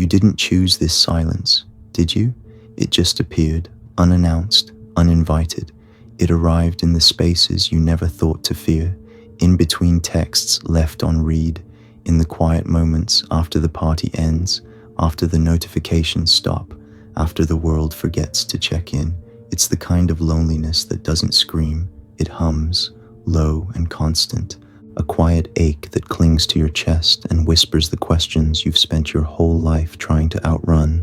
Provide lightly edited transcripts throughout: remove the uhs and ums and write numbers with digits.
You didn't choose this silence, did you? It just appeared, unannounced, uninvited. It arrived in the spaces you never thought to fear, in between texts left on read, in the quiet moments after the party ends, after the notifications stop, after the world forgets to check in. It's the kind of loneliness that doesn't scream. It hums, low and constant, a quiet ache that clings to your chest and whispers the questions you've spent your whole life trying to outrun.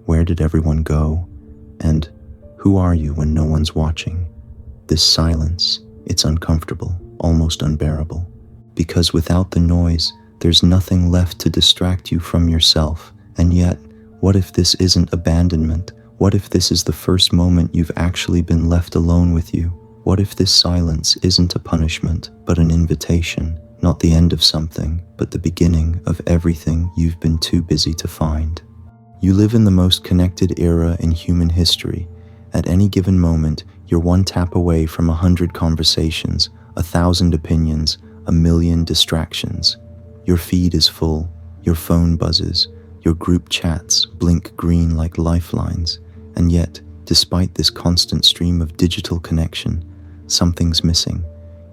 Where did everyone go? And who are you when no one's watching? This silence, it's uncomfortable, almost unbearable. Because without the noise, there's nothing left to distract you from yourself. And yet, what if this isn't abandonment? What if this is the first moment you've actually been left alone with you? What if this silence isn't a punishment, but an invitation? Not the end of something, but the beginning of everything you've been too busy to find. You live in the most connected era in human history. At any given moment, you're one tap away from 100 conversations, 1,000 opinions, 1,000,000 distractions. Your feed is full, your phone buzzes, your group chats blink green like lifelines, and yet, despite this constant stream of digital connection, something's missing.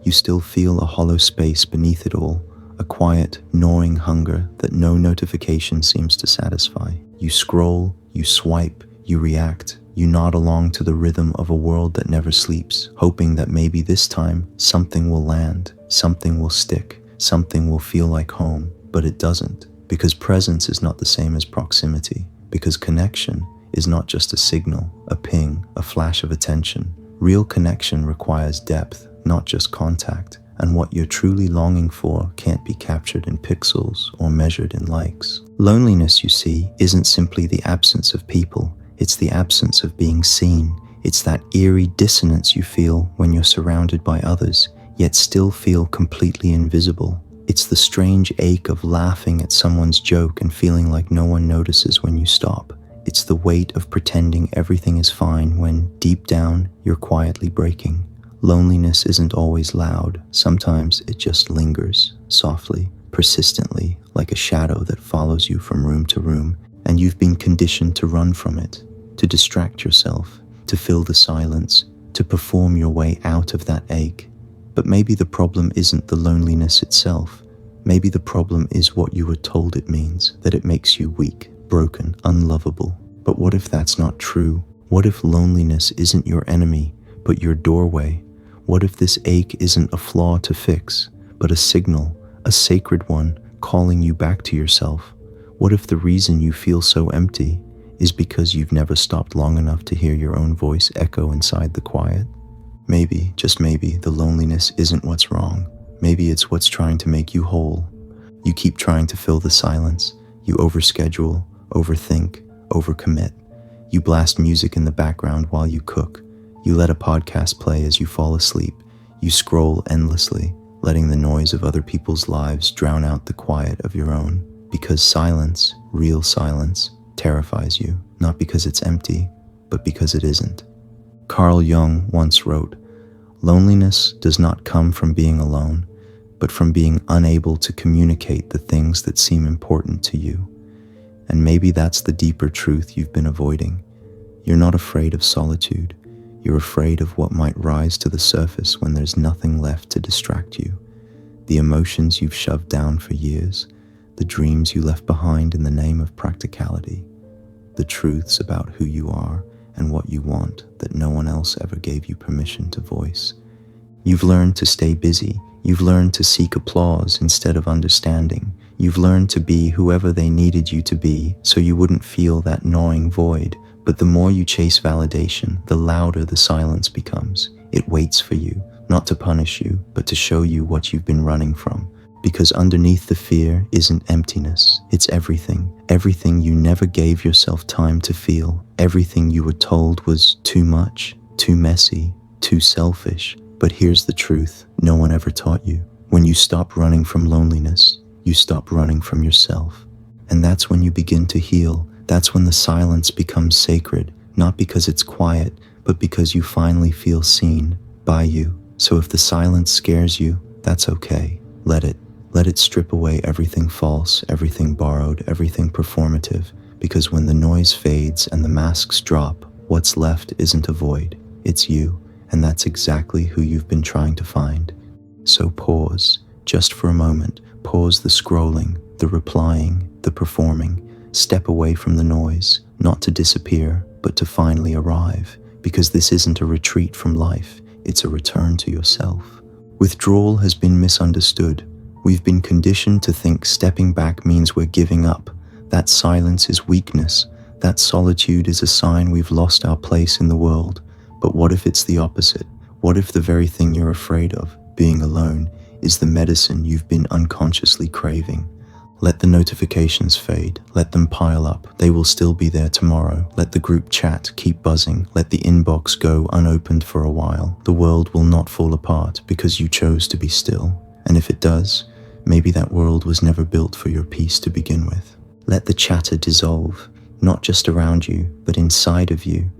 You still feel a hollow space beneath it all, a quiet, gnawing hunger that no notification seems to satisfy. You scroll, you swipe, you react, you nod along to the rhythm of a world that never sleeps, hoping that maybe this time something will land, something will stick, something will feel like home, but it doesn't. Because presence is not the same as proximity. Because connection is not just a signal, a ping, a flash of attention. Real connection requires depth, not just contact. And what you're truly longing for can't be captured in pixels or measured in likes. Loneliness, you see, isn't simply the absence of people. It's the absence of being seen. It's that eerie dissonance you feel when you're surrounded by others, yet still feel completely invisible. It's the strange ache of laughing at someone's joke and feeling like no one notices when you stop. It's the weight of pretending everything is fine when, deep down, you're quietly breaking. Loneliness isn't always loud. Sometimes it just lingers, softly, persistently, like a shadow that follows you from room to room, and you've been conditioned to run from it, to distract yourself, to fill the silence, to perform your way out of that ache. But maybe the problem isn't the loneliness itself. Maybe the problem is what you were told it means, that it makes you weak, broken, unlovable. But what if that's not true? What if loneliness isn't your enemy, but your doorway? What if this ache isn't a flaw to fix, but a signal, a sacred one, calling you back to yourself? What if the reason you feel so empty is because you've never stopped long enough to hear your own voice echo inside the quiet? Maybe, just maybe, the loneliness isn't what's wrong. Maybe it's what's trying to make you whole. You keep trying to fill the silence. You overschedule, overthink, overcommit. You blast music in the background while you cook. You let a podcast play as you fall asleep. You scroll endlessly, letting the noise of other people's lives drown out the quiet of your own. Because silence, real silence, terrifies you, not because it's empty, but because it isn't. Carl Jung once wrote, "Loneliness does not come from being alone, but from being unable to communicate the things that seem important to you." And maybe that's the deeper truth you've been avoiding. You're not afraid of solitude. You're afraid of what might rise to the surface when there's nothing left to distract you. The emotions you've shoved down for years, the dreams you left behind in the name of practicality, the truths about who you are and what you want that no one else ever gave you permission to voice. You've learned to stay busy. You've learned to seek applause instead of understanding. You've learned to be whoever they needed you to be so you wouldn't feel that gnawing void. But the more you chase validation, the louder the silence becomes. It waits for you, not to punish you, but to show you what you've been running from. Because underneath the fear isn't emptiness, it's everything. Everything you never gave yourself time to feel. Everything you were told was too much, too messy, too selfish. But here's the truth no one ever taught you. When you stop running from loneliness, you stop running from yourself. And that's when you begin to heal. That's when the silence becomes sacred, not because it's quiet, but because you finally feel seen by you. So if the silence scares you, that's okay. Let it. Let it strip away everything false, everything borrowed, everything performative, because when the noise fades and the masks drop, what's left isn't a void, it's you, and that's exactly who you've been trying to find. So pause, just for a moment, pause the scrolling, the replying, the performing. Step away from the noise, not to disappear, but to finally arrive, because this isn't a retreat from life, it's a return to yourself. Withdrawal has been misunderstood. We've been conditioned to think stepping back means we're giving up. That silence is weakness. That solitude is a sign we've lost our place in the world. But what if it's the opposite? What if the very thing you're afraid of, being alone, is the medicine you've been unconsciously craving? Let the notifications fade. Let them pile up. They will still be there tomorrow. Let the group chat keep buzzing. Let the inbox go unopened for a while. The world will not fall apart because you chose to be still. And if it does, maybe that world was never built for your peace to begin with. Let the chatter dissolve, not just around you, but inside of you.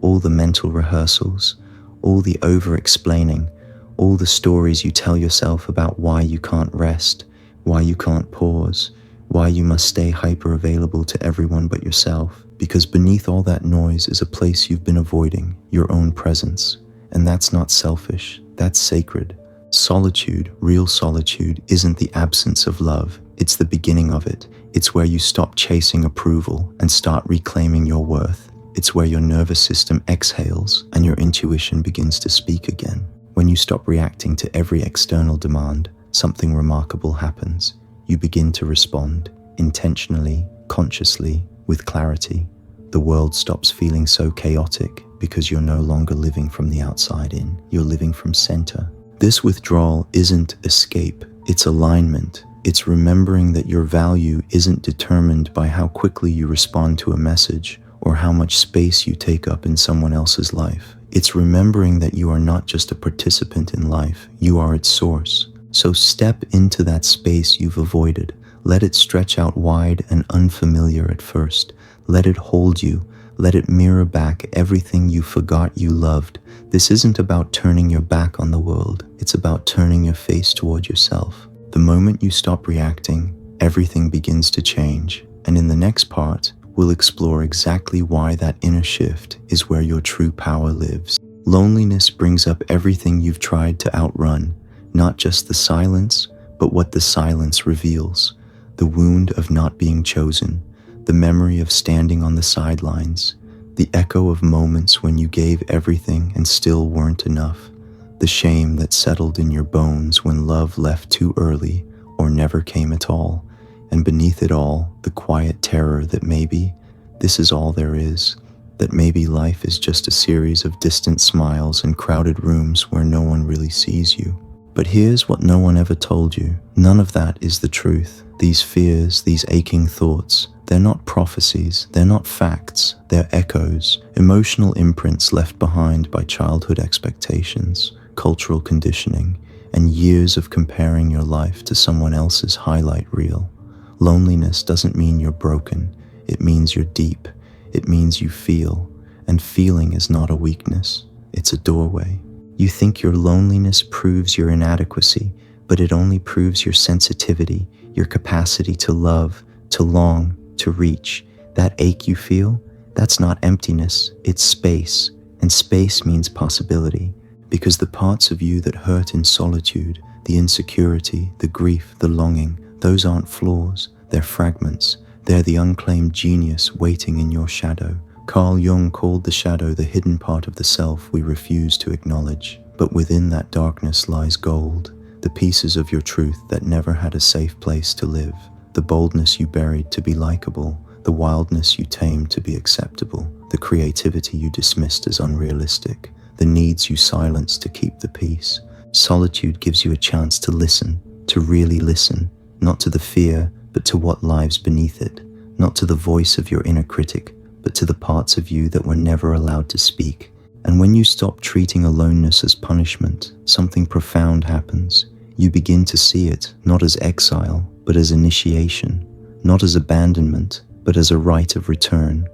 All the mental rehearsals, all the over-explaining, all the stories you tell yourself about why you can't rest, why you can't pause, why you must stay hyper-available to everyone but yourself. Because beneath all that noise is a place you've been avoiding, your own presence. And that's not selfish, that's sacred. Solitude, real solitude, isn't the absence of love, it's the beginning of it. It's where you stop chasing approval and start reclaiming your worth. It's where your nervous system exhales and your intuition begins to speak again. When you stop reacting to every external demand, something remarkable happens. You begin to respond, intentionally, consciously, with clarity. The world stops feeling so chaotic because you're no longer living from the outside in. You're living from center. This withdrawal isn't escape, it's alignment. It's remembering that your value isn't determined by how quickly you respond to a message or how much space you take up in someone else's life. It's remembering that you are not just a participant in life, you are its source. So step into that space you've avoided. Let it stretch out wide and unfamiliar at first. Let it hold you. Let it mirror back everything you forgot you loved. This isn't about turning your back on the world. It's about turning your face toward yourself. The moment you stop reacting, everything begins to change. And in the next part, we'll explore exactly why that inner shift is where your true power lives. Loneliness brings up everything you've tried to outrun, not just the silence, but what the silence reveals. The wound of not being chosen, the memory of standing on the sidelines, the echo of moments when you gave everything and still weren't enough, the shame that settled in your bones when love left too early or never came at all, and beneath it all, the quiet terror that maybe this is all there is, that maybe life is just a series of distant smiles and crowded rooms where no one really sees you. But here's what no one ever told you. None of that is the truth. These fears, these aching thoughts, they're not prophecies, they're not facts, they're echoes, emotional imprints left behind by childhood expectations, cultural conditioning, and years of comparing your life to someone else's highlight reel. Loneliness doesn't mean you're broken, it means you're deep, it means you feel, and feeling is not a weakness, it's a doorway. You think your loneliness proves your inadequacy, but it only proves your sensitivity, your capacity to love, to long, to reach. That ache you feel, that's not emptiness, it's space. And space means possibility, because the parts of you that hurt in solitude, the insecurity, the grief, the longing, those aren't flaws, they're fragments. They're the unclaimed genius waiting in your shadow. Carl Jung called the shadow the hidden part of the self we refuse to acknowledge. But within that darkness lies gold, the pieces of your truth that never had a safe place to live, the boldness you buried to be likable, the wildness you tamed to be acceptable, the creativity you dismissed as unrealistic, the needs you silenced to keep the peace. Solitude gives you a chance to listen, to really listen, not to the fear, but to what lies beneath it, not to the voice of your inner critic, but to the parts of you that were never allowed to speak. And when you stop treating aloneness as punishment, something profound happens. You begin to see it not as exile, but as initiation, not as abandonment, but as a rite of return.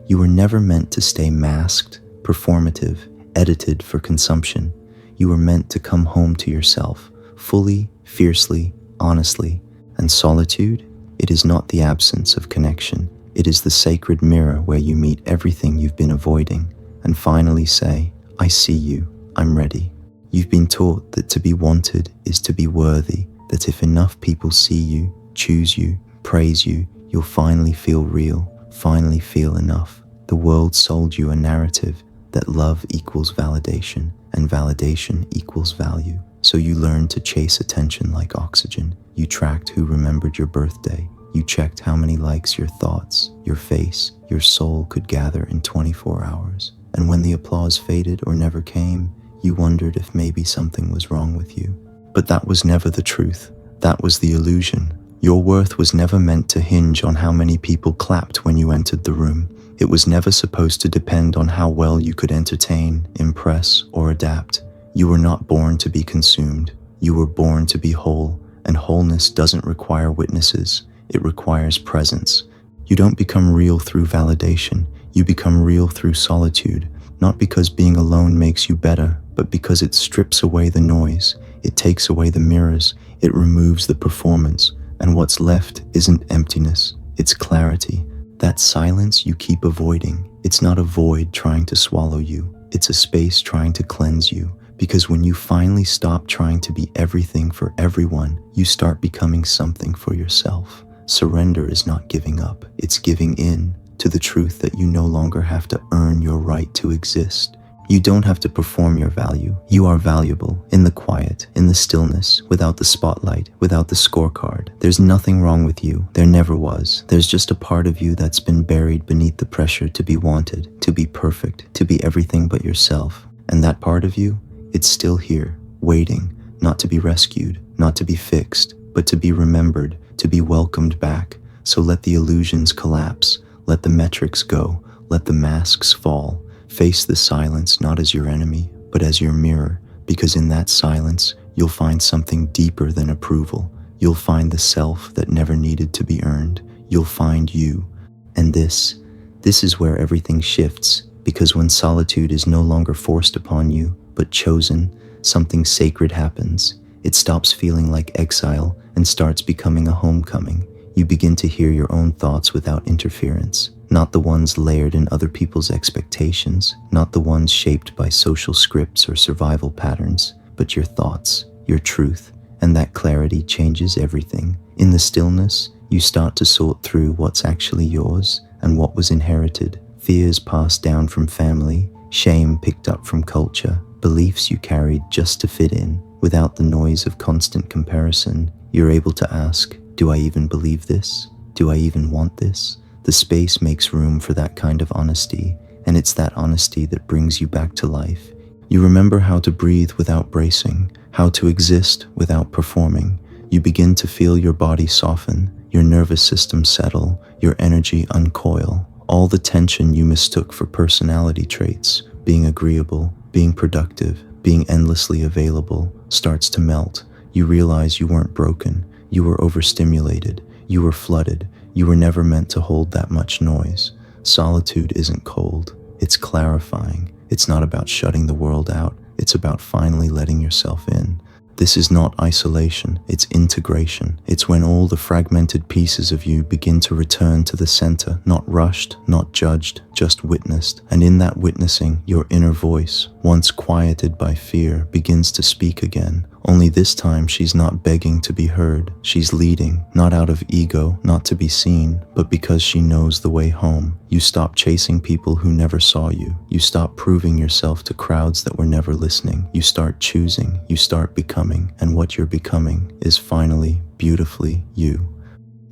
You were never meant to stay masked, performative, edited for consumption. You were meant to come home to yourself, fully, fiercely, honestly. And solitude? It is not the absence of connection. It is the sacred mirror where you meet everything you've been avoiding and finally say, I see you, I'm ready. You've been taught that to be wanted is to be worthy, that if enough people see you, choose you, praise you, you'll finally feel real, finally feel enough. The world sold you a narrative that love equals validation and validation equals value. So you learned to chase attention like oxygen. You tracked who remembered your birthday. You checked how many likes your thoughts, your face, your soul could gather in 24 hours. And when the applause faded or never came, you wondered if maybe something was wrong with you. But that was never the truth. That was the illusion. Your worth was never meant to hinge on how many people clapped when you entered the room. It was never supposed to depend on how well you could entertain, impress, or adapt. You were not born to be consumed. You were born to be whole, and wholeness doesn't require witnesses. It requires presence. You don't become real through validation. You become real through solitude, not because being alone makes you better, but because it strips away the noise. It takes away the mirrors. It removes the performance. And what's left isn't emptiness. It's clarity. That silence you keep avoiding. It's not a void trying to swallow you. It's a space trying to cleanse you. Because when you finally stop trying to be everything for everyone, you start becoming something for yourself. Surrender is not giving up. It's giving in to the truth that you no longer have to earn your right to exist. You don't have to perform your value. You are valuable in the quiet, in the stillness, without the spotlight, without the scorecard. There's nothing wrong with you. There never was. There's just a part of you that's been buried beneath the pressure to be wanted, to be perfect, to be everything but yourself. And that part of you, it's still here, waiting, not to be rescued, not to be fixed, but to be remembered, to be welcomed back. So let the illusions collapse. Let the metrics go. Let the masks fall. Face the silence not as your enemy, but as your mirror, because in that silence, you'll find something deeper than approval. You'll find the self that never needed to be earned. You'll find you. And this is where everything shifts, because when solitude is no longer forced upon you, but chosen, something sacred happens. It stops feeling like exile and starts becoming a homecoming. You begin to hear your own thoughts without interference. Not the ones layered in other people's expectations, not the ones shaped by social scripts or survival patterns, but your thoughts, your truth, and that clarity changes everything. In the stillness, you start to sort through what's actually yours and what was inherited, fears passed down from family, shame picked up from culture, beliefs you carried just to fit in. Without the noise of constant comparison, you're able to ask, do I even believe this? Do I even want this? The space makes room for that kind of honesty, and it's that honesty that brings you back to life. You remember how to breathe without bracing, how to exist without performing. You begin to feel your body soften, your nervous system settle, your energy uncoil. All the tension you mistook for personality traits, being agreeable, being productive, being endlessly available, starts to melt. You realize you weren't broken. You were overstimulated. You were flooded. You were never meant to hold that much noise. Solitude isn't cold. It's clarifying. It's not about shutting the world out. It's about finally letting yourself in. This is not isolation. It's integration. It's when all the fragmented pieces of you begin to return to the center, not rushed, not judged, just witnessed. And in that witnessing, your inner voice, once quieted by fear, begins to speak again. Only this time she's not begging to be heard. She's leading, not out of ego, not to be seen, but because she knows the way home. You stop chasing people who never saw you. You stop proving yourself to crowds that were never listening. You start choosing. You start becoming. And what you're becoming is finally, beautifully you.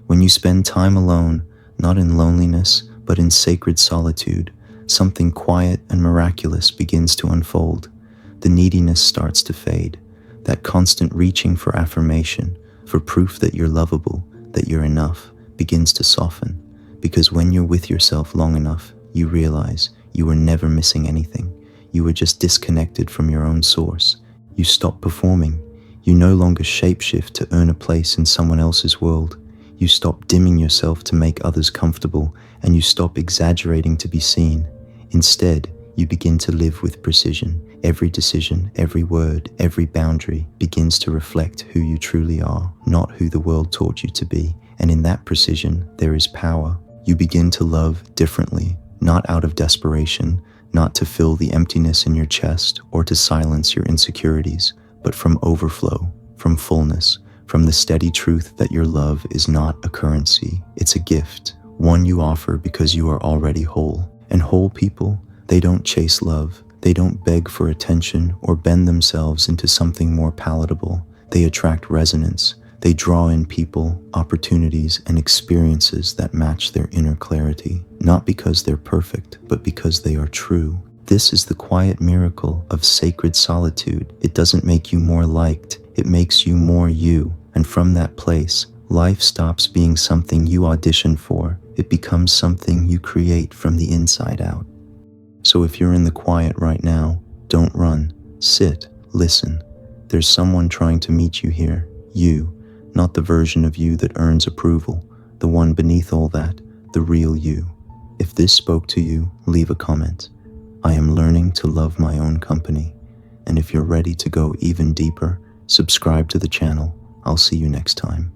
When you spend time alone, not in loneliness, but in sacred solitude, something quiet and miraculous begins to unfold. The neediness starts to fade. That constant reaching for affirmation, for proof that you're lovable, that you're enough, begins to soften. Because when you're with yourself long enough, you realize you were never missing anything. You were just disconnected from your own source. You stop performing. You no longer shapeshift to earn a place in someone else's world. You stop dimming yourself to make others comfortable, and you stop exaggerating to be seen. Instead, you begin to live with precision. Every decision, every word, every boundary begins to reflect who you truly are, not who the world taught you to be. And in that precision, there is power. You begin to love differently, not out of desperation, not to fill the emptiness in your chest or to silence your insecurities, but from overflow, from fullness, from the steady truth that your love is not a currency, it's a gift, one you offer because you are already whole. And whole people, they don't chase love, they don't beg for attention or bend themselves into something more palatable. They attract resonance. They draw in people, opportunities, and experiences that match their inner clarity, not because they're perfect, but because they are true. This is the quiet miracle of sacred solitude. It doesn't make you more liked, it makes you more you. And from that place, life stops being something you audition for. It becomes something you create from the inside out. So if you're in the quiet right now, don't run. Sit, listen. There's someone trying to meet you here. You, not the version of you that earns approval, the one beneath all that, the real you. If this spoke to you, leave a comment. I am learning to love my own company. And if you're ready to go even deeper, subscribe to the channel. I'll see you next time.